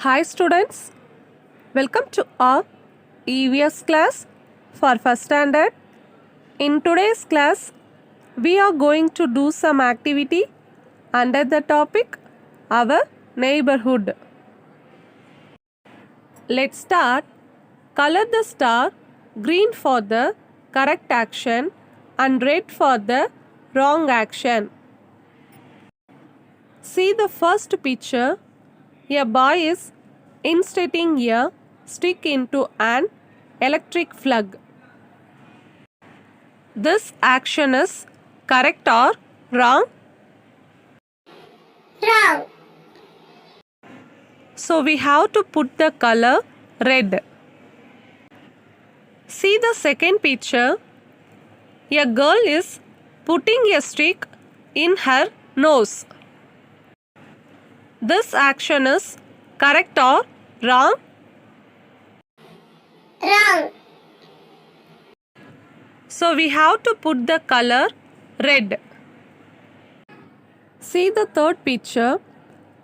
Hi students, welcome to our EVS class for first standard. In today's class, we are going to do some activity under the topic our neighborhood. Let's start. Color the star green for the correct action and red for the wrong action. See the first picture. A boy is inserting a stick into an electric plug. This action is correct or wrong? Wrong. So we have to put the color red. See the second picture. A girl is putting a stick in her nose. This action is correct or wrong? Wrong. So we have to put the color red. See the third picture.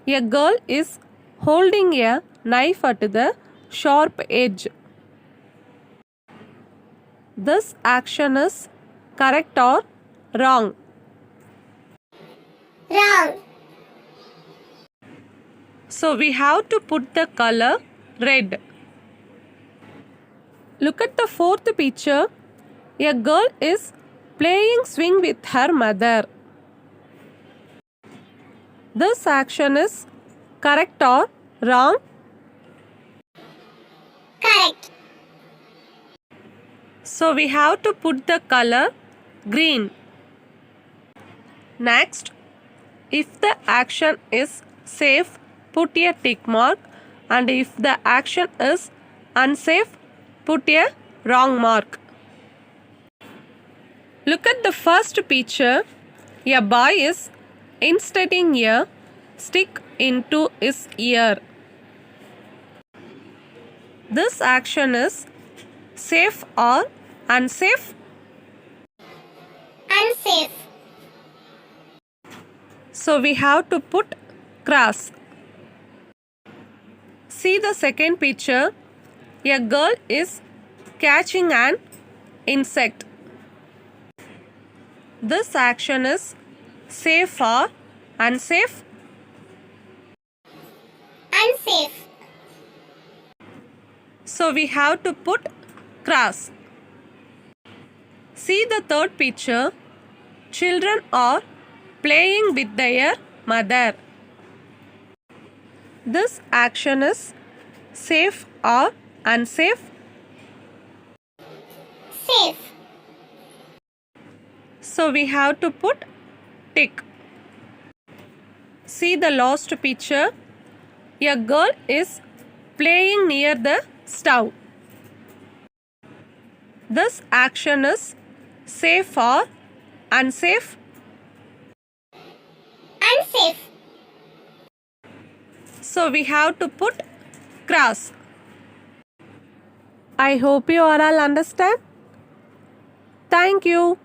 A girl is holding a knife at the sharp edge. This action is correct or wrong? Wrong. So we have to put the color red. Look at the fourth picture. A girl is playing swing with her mother. This action is correct or wrong? Correct. So we have to put the color green. Next, if the action is safe, put a tick mark, and if the action is unsafe, put a wrong mark. Look at the first picture. A boy is inserting a stick into his ear. This action is safe or unsafe? Unsafe. So we have to put cross. See the second picture. A girl is catching an insect. This action is safe or unsafe? Unsafe. So we have to put cross. See the third picture. Children are playing with their mother. This action is safe or unsafe? Safe. So we have to put tick. See the last picture. A girl is playing near the stove. This action is safe or unsafe? Unsafe. So we have to put cross. I hope you all understand. Thank you.